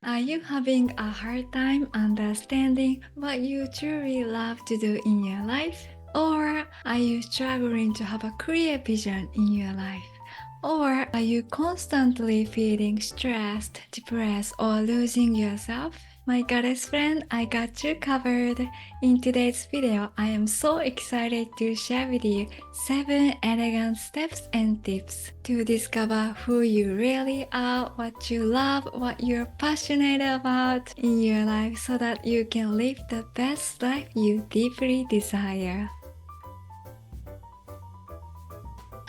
Are you having a hard time understanding what you truly love to do in your life? Or are you struggling to have a clear vision in your life? Or are you constantly feeling stressed, depressed, or losing yourself? My goddess friend, I got you covered. In today's video, I am so excited to share with you 7 elegant steps and tips to discover who you really are, what you love, what you're passionate about in your life so that you can live the best life you deeply desire.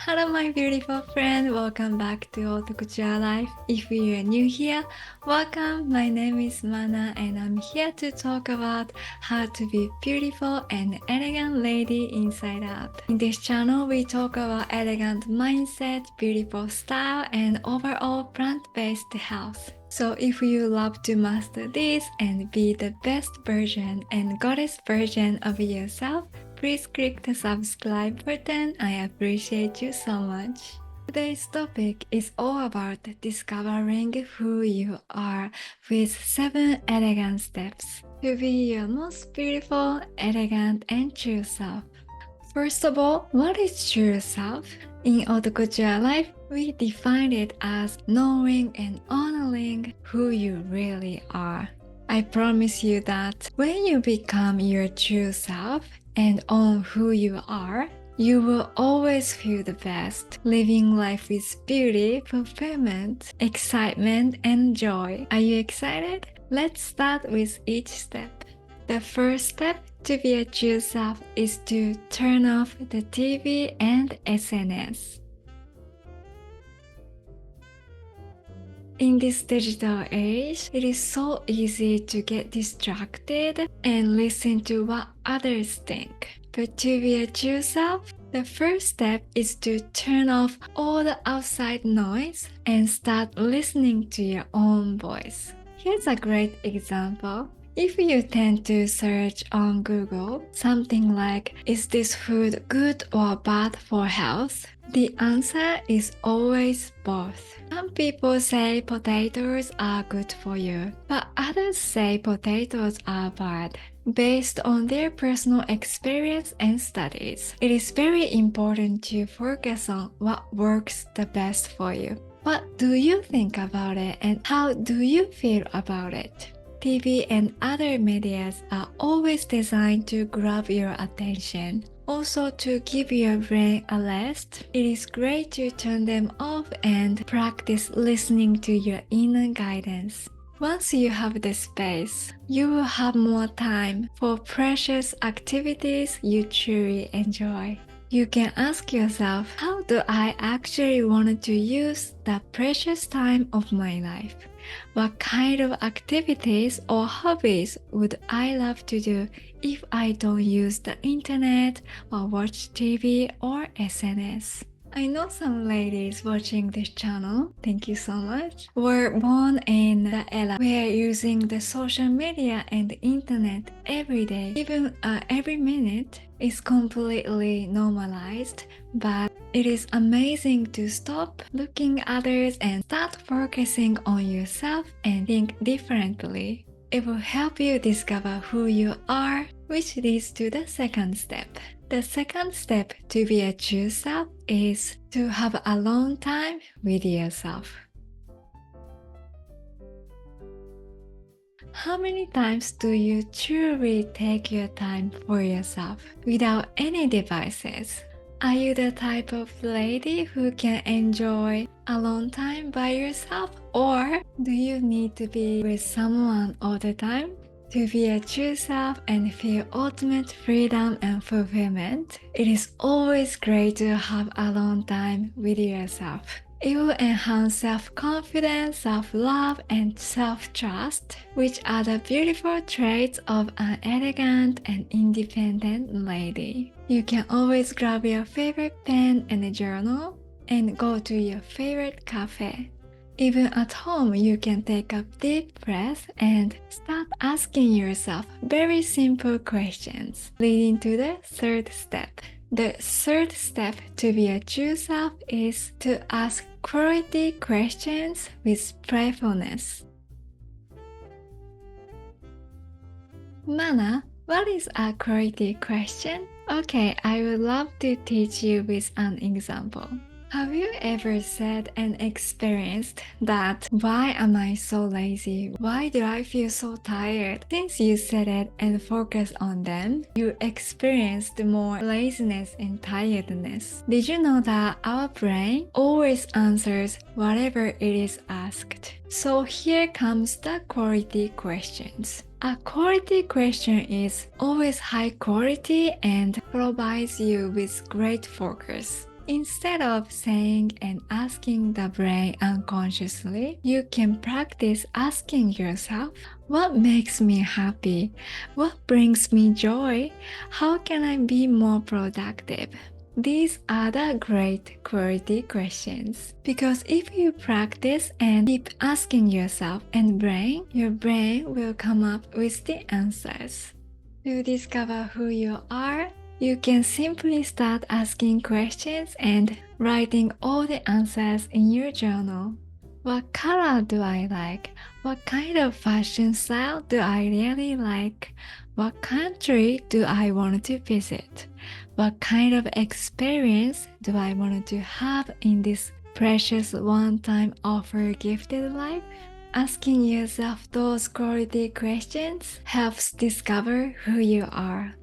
Hello my beautiful friend, welcome back to Haute Couture Life. If you are new here, welcome. My name is Mana and I'm here to talk about how to be beautiful and elegant lady inside out. In this channel, we talk about elegant mindset, beautiful style, and overall plant-based health. So if you love to master this and be the best version and goddess version of yourself, please click the subscribe button. I appreciate you so much. Today's topic is all about discovering who you are with 7 elegant steps to be your most beautiful, elegant, and true self. First of all, what is true self? In Haute Couture Life, we define it as knowing and honoring who you really are. I promise you that when you become your true self and own who you are, you will always feel the best, living life with beauty, fulfillment, excitement, and joy. Are you excited? Let's start with each step. The first step to be a true self is to turn off the TV and SNS. In this digital age, it is so easy to get distracted and listen to what others think. But to be a true self, the first step is to turn off all the outside noise and start listening to your own voice. Here's a great example. If you tend to search on Google something like, is this food good or bad for health? The answer is always both. Some people say potatoes are good for you, but others say potatoes are bad. Based on their personal experience and studies, it is very important to focus on what works the best for you. What do you think about it and how do you feel about it? TV and other medias are always designed to grab your attention. Also, to give your brain a rest, it is great to turn them off and practice listening to your inner guidance. Once you have the space, you will have more time for precious activities you truly enjoy. You can ask yourself, how do I actually want to use the precious time of my life? What kind of activities or hobbies would I love to do if I don't use the internet or watch TV or SNS? I know some ladies watching this channel, thank you so much, were born in the era where using the social media and the internet every day, even every minute, is completely normalized, but it is amazing to stop looking at others and start focusing on yourself and think differently. It will help you discover who you are, which leads to the second step. The second step to be a true self is to have alone time with yourself. How many times do you truly take your time for yourself without any devices? Are you the type of lady who can enjoy alone time by yourself, or do you need to be with someone all the time? To be a true self and feel ultimate freedom and fulfillment, it is always great to have alone time with yourself. It will enhance self-confidence, self-love, and self-trust, which are the beautiful traits of an elegant and independent lady. You can always grab your favorite pen and a journal and go to your favorite cafe. Even at home, you can take a deep breath and start asking yourself very simple questions, leading to the third step. The third step to be a true self is to ask quality questions with playfulness. Mana, what is a quality question? Okay, I would love to teach you with an example. Have you ever said and experienced that why am I so lazy? Why do I feel so tired? Since you said it and focused on them, you experienced more laziness and tiredness. Did you know that our brain always answers whatever it is asked? So here comes the quality questions. A quality question is always high quality and provides you with great focus. Instead of saying and asking the brain unconsciously, you can practice asking yourself, what makes me happy? What brings me joy? How can I be more productive? These are the great quality questions. Because if you practice and keep asking yourself and brain, your brain will come up with the answers. To discover who you are, you can simply start asking questions and writing all the answers in your journal. What color do I like? What kind of fashion style do I really like? What country do I want to visit? What kind of experience do I want to have in this precious one-time offer gifted life? Asking yourself those quality questions helps discover who you are.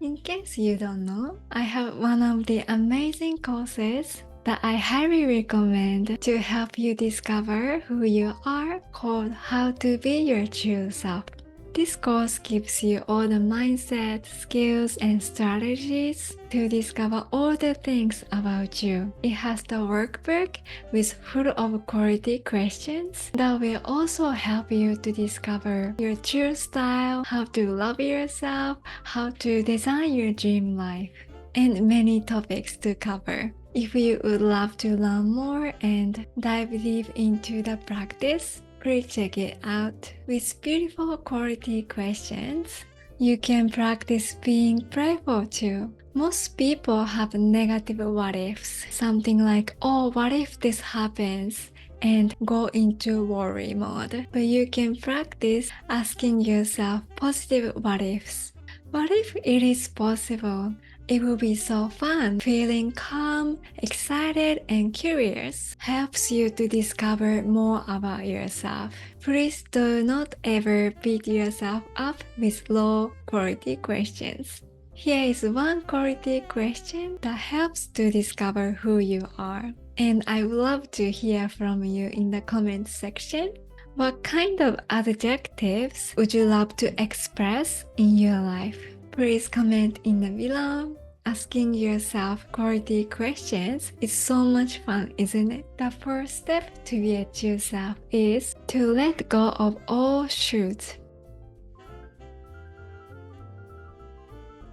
In case you don't know, I have one of the amazing courses that I highly recommend to help you discover who you are called How to Be Your True Self. This course gives you all the mindset, skills, and strategies to discover all the things about you. It has the workbook with full of quality questions that will also help you to discover your true style, how to love yourself, how to design your dream life, and many topics to cover. If you would love to learn more and dive deep into the practice, please check it out. With beautiful quality questions, you can practice being playful too. Most people have negative what ifs, something like, oh, what if this happens? And go into worry mode. But you can practice asking yourself positive what ifs. What if it is possible? It will be so fun. Feeling calm, excited, and curious helps you to discover more about yourself. Please do not ever beat yourself up with low quality questions. Here is one quality question that helps to discover who you are. And I would love to hear from you in the comment section. What kind of adjectives would you love to express in your life? Please comment in the below. Asking yourself quality questions is so much fun, isn't it? The first step to be a true self is to let go of all shoulds.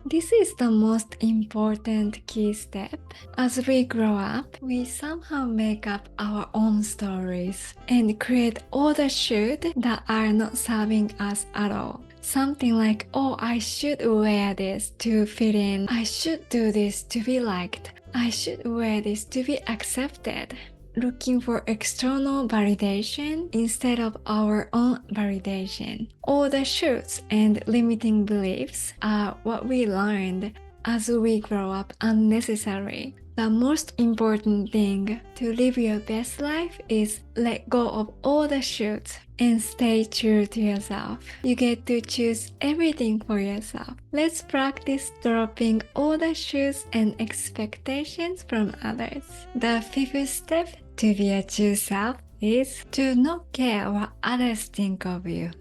This is the most important key step. As we grow up, we somehow make up our own stories and create all the should that are not serving us at all. Something like, oh, I should wear this to fit in. I should do this to be liked. I should wear this to be accepted. Looking for external validation instead of our own validation. All the shoulds and limiting beliefs are what we learned as we grow up unnecessarily. The most important thing to live your best life is let go of all the shoulds and stay true to yourself. You get to choose everything for yourself. Let's practice dropping all the shoulds and expectations from others. The fifth step to be a true self is to not care what others think of you.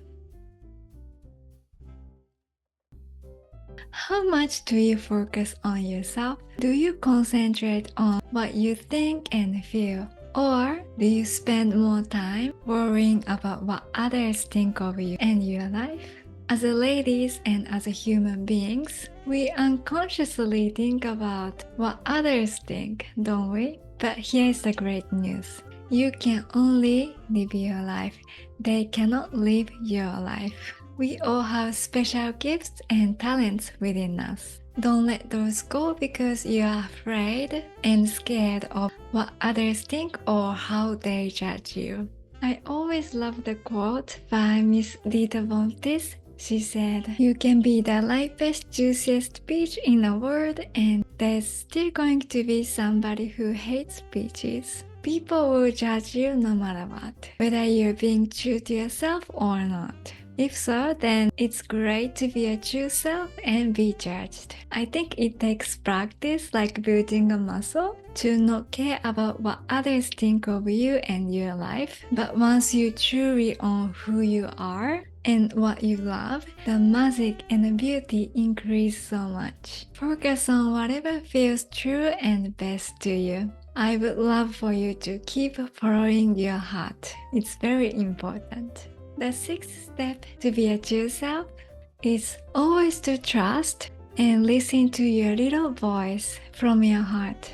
How much do you focus on yourself? Do you concentrate on what you think and feel? Or do you spend more time worrying about what others think of you and your life? As ladies and as human beings, we unconsciously think about what others think, don't we? But here's the great news. You can only live your life. They cannot live your life. We all have special gifts and talents within us. Don't let those go because you are afraid and scared of what others think or how they judge you. I always love the quote by Miss Dita Von Teese. She said, "You can be the ripest, juiciest peach in the world, and there's still going to be somebody who hates peaches. People will judge you no matter what, whether you're being true to yourself or not. If so, then it's great to be a true self and be judged." I think it takes practice, like building a muscle, to not care about what others think of you and your life. But once you truly own who you are and what you love, the magic and the beauty increase so much. Focus on whatever feels true and best to you. I would love for you to keep following your heart. It's very important. The sixth step to be a true self is always to trust and listen to your little voice from your heart.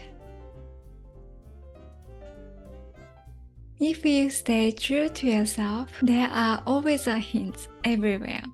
If you stay true to yourself, there are always hints everywhere.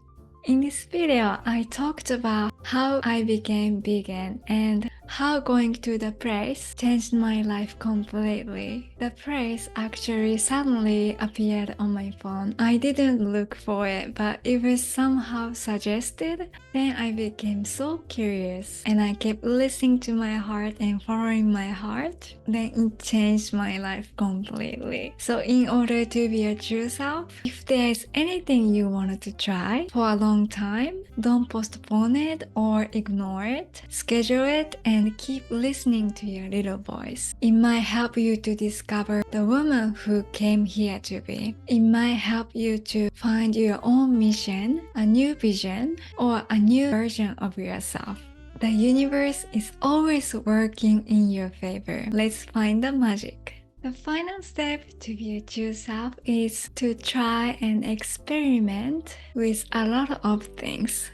In this video, I talked about how I became vegan and how going to the place changed my life completely. The place actually suddenly appeared on my phone. I didn't look for it, but it was somehow suggested. Then I became so curious and I kept listening to my heart and following my heart. Then it changed my life completely. So in order to be a true self, if there's anything you wanted to try for a long time, don't postpone it or ignore it. Schedule it and keep listening to your little voice. It might help you to discover the woman who came here to be. It might help you to find your own mission, a new vision, or a new version of yourself. The universe is always working in your favor. Let's find the magic. The final step to be a true self is to try and experiment with a lot of things.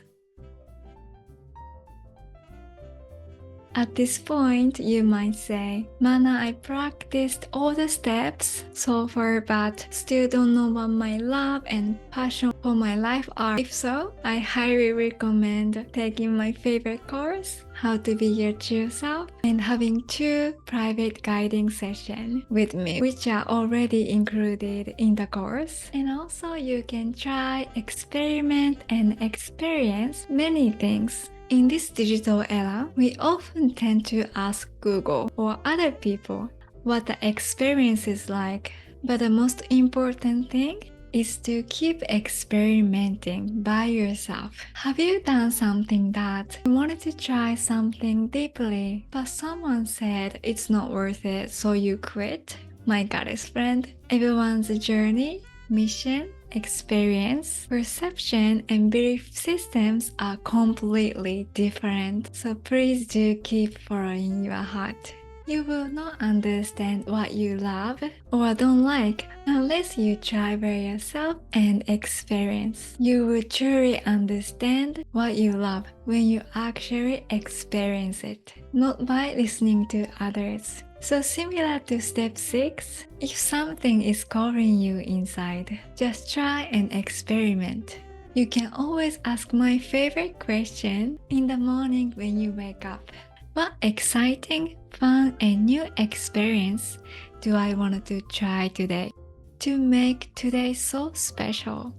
At this point, you might say, "Mana, I practiced all the steps so far but still don't know what my love and passion for my life are." If so, I highly recommend taking my favorite course, How to Be Your True Self, and having 2 private guiding sessions with me, which are already included in the course. And also you can try, experiment, and experience many things. In this digital era, we often tend to ask Google or other people what the experience is like. But the most important thing is to keep experimenting by yourself. Have you done something that you wanted to try something deeply, but someone said it's not worth it, so you quit? My goddess friend, everyone's journey, mission, experience, perception, and belief systems are completely different. So please do keep following your heart. You will not understand what you love or don't like unless you try by yourself and experience. You will truly understand what you love when you actually experience it, not by listening to others. So similar to step 6, if something is calling you inside, just try and experiment. You can always ask my favorite question in the morning when you wake up. What exciting, fun, and new experience do I want to try today to make today so special?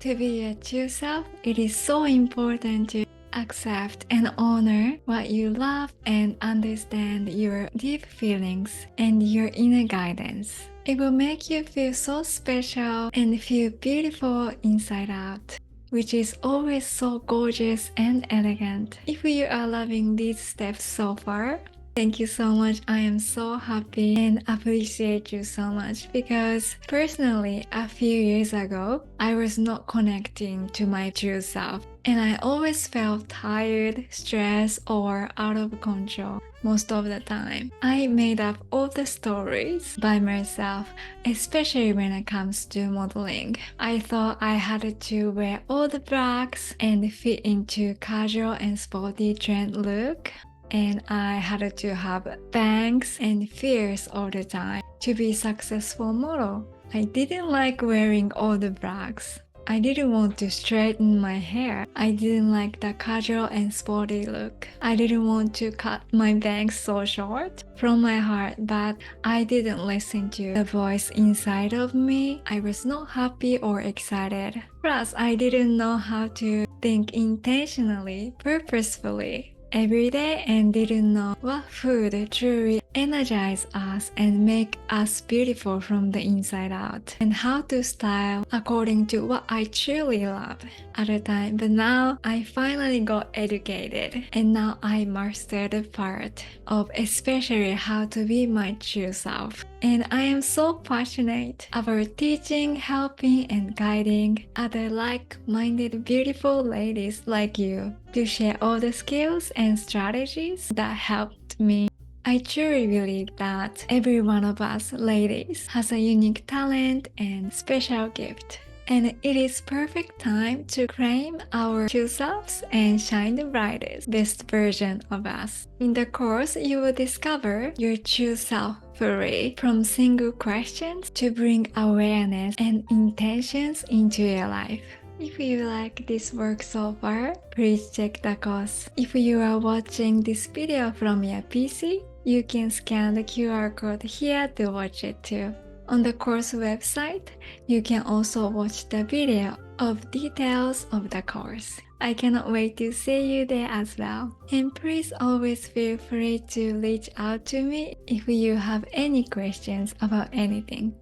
To be your true self, it is so important to accept and honor what you love and understand your deep feelings and your inner guidance. It will make you feel so special and feel beautiful inside out, which is always so gorgeous and elegant. If you are loving these steps so far, thank you so much. I am so happy and appreciate you so much because personally, a few years ago, I was not connecting to my true self. And I always felt tired, stressed, or out of control most of the time. I made up all the stories by myself, especially when it comes to modeling. I thought I had to wear all the blacks and fit into casual and sporty trend look. And I had to have bangs and fears all the time to be a successful model. I didn't like wearing all the blacks. I didn't want to straighten my hair. I didn't like the casual and sporty look. I didn't want to cut my bangs so short. From my heart, but I didn't listen to the voice inside of me. I was not happy or excited. Plus, I didn't know how to think intentionally, purposefully every day, and didn't know what food truly energize us and make us beautiful from the inside out, and how to style according to what I truly love at the time. But now I finally got educated, and now I mastered the part of especially how to be my true self. And I am so passionate about teaching, helping, and guiding other like-minded beautiful ladies like you to share all the skills and strategies that helped me. I truly believe that every one of us ladies has a unique talent and special gift. And it is perfect time to claim our true selves and shine the brightest, best version of us. In the course, you will discover your true self fully, from single questions to bring awareness and intentions into your life. If you like this work so far, please check the course. If you are watching this video from your PC, you can scan the QR code here to watch it too. On the course website, you can also watch the video of details of the course. I cannot wait to see you there as well. And please always feel free to reach out to me if you have any questions about anything.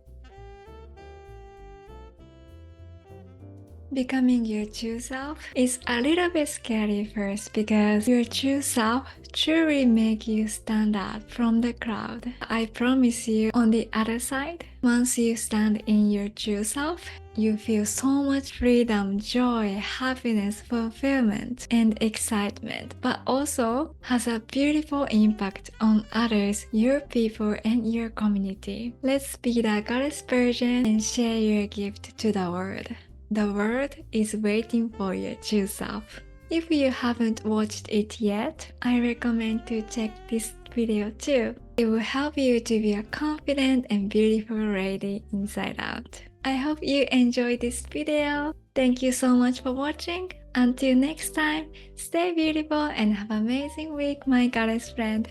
Becoming your true self is a little bit scary first, because your true self truly makes you stand out from the crowd. I promise you, on the other side, once you stand in your true self, you feel so much freedom, joy, happiness, fulfillment, and excitement, but also has a beautiful impact on others, your people, and your community. Let's be the goddess version and share your gift to the world. The world is waiting for your true self. If you haven't watched it yet, I recommend to check this video too. It will help you to be a confident and beautiful lady inside out. I hope you enjoyed this video. Thank you so much for watching. Until next time, stay beautiful and have an amazing week, my goddess friend.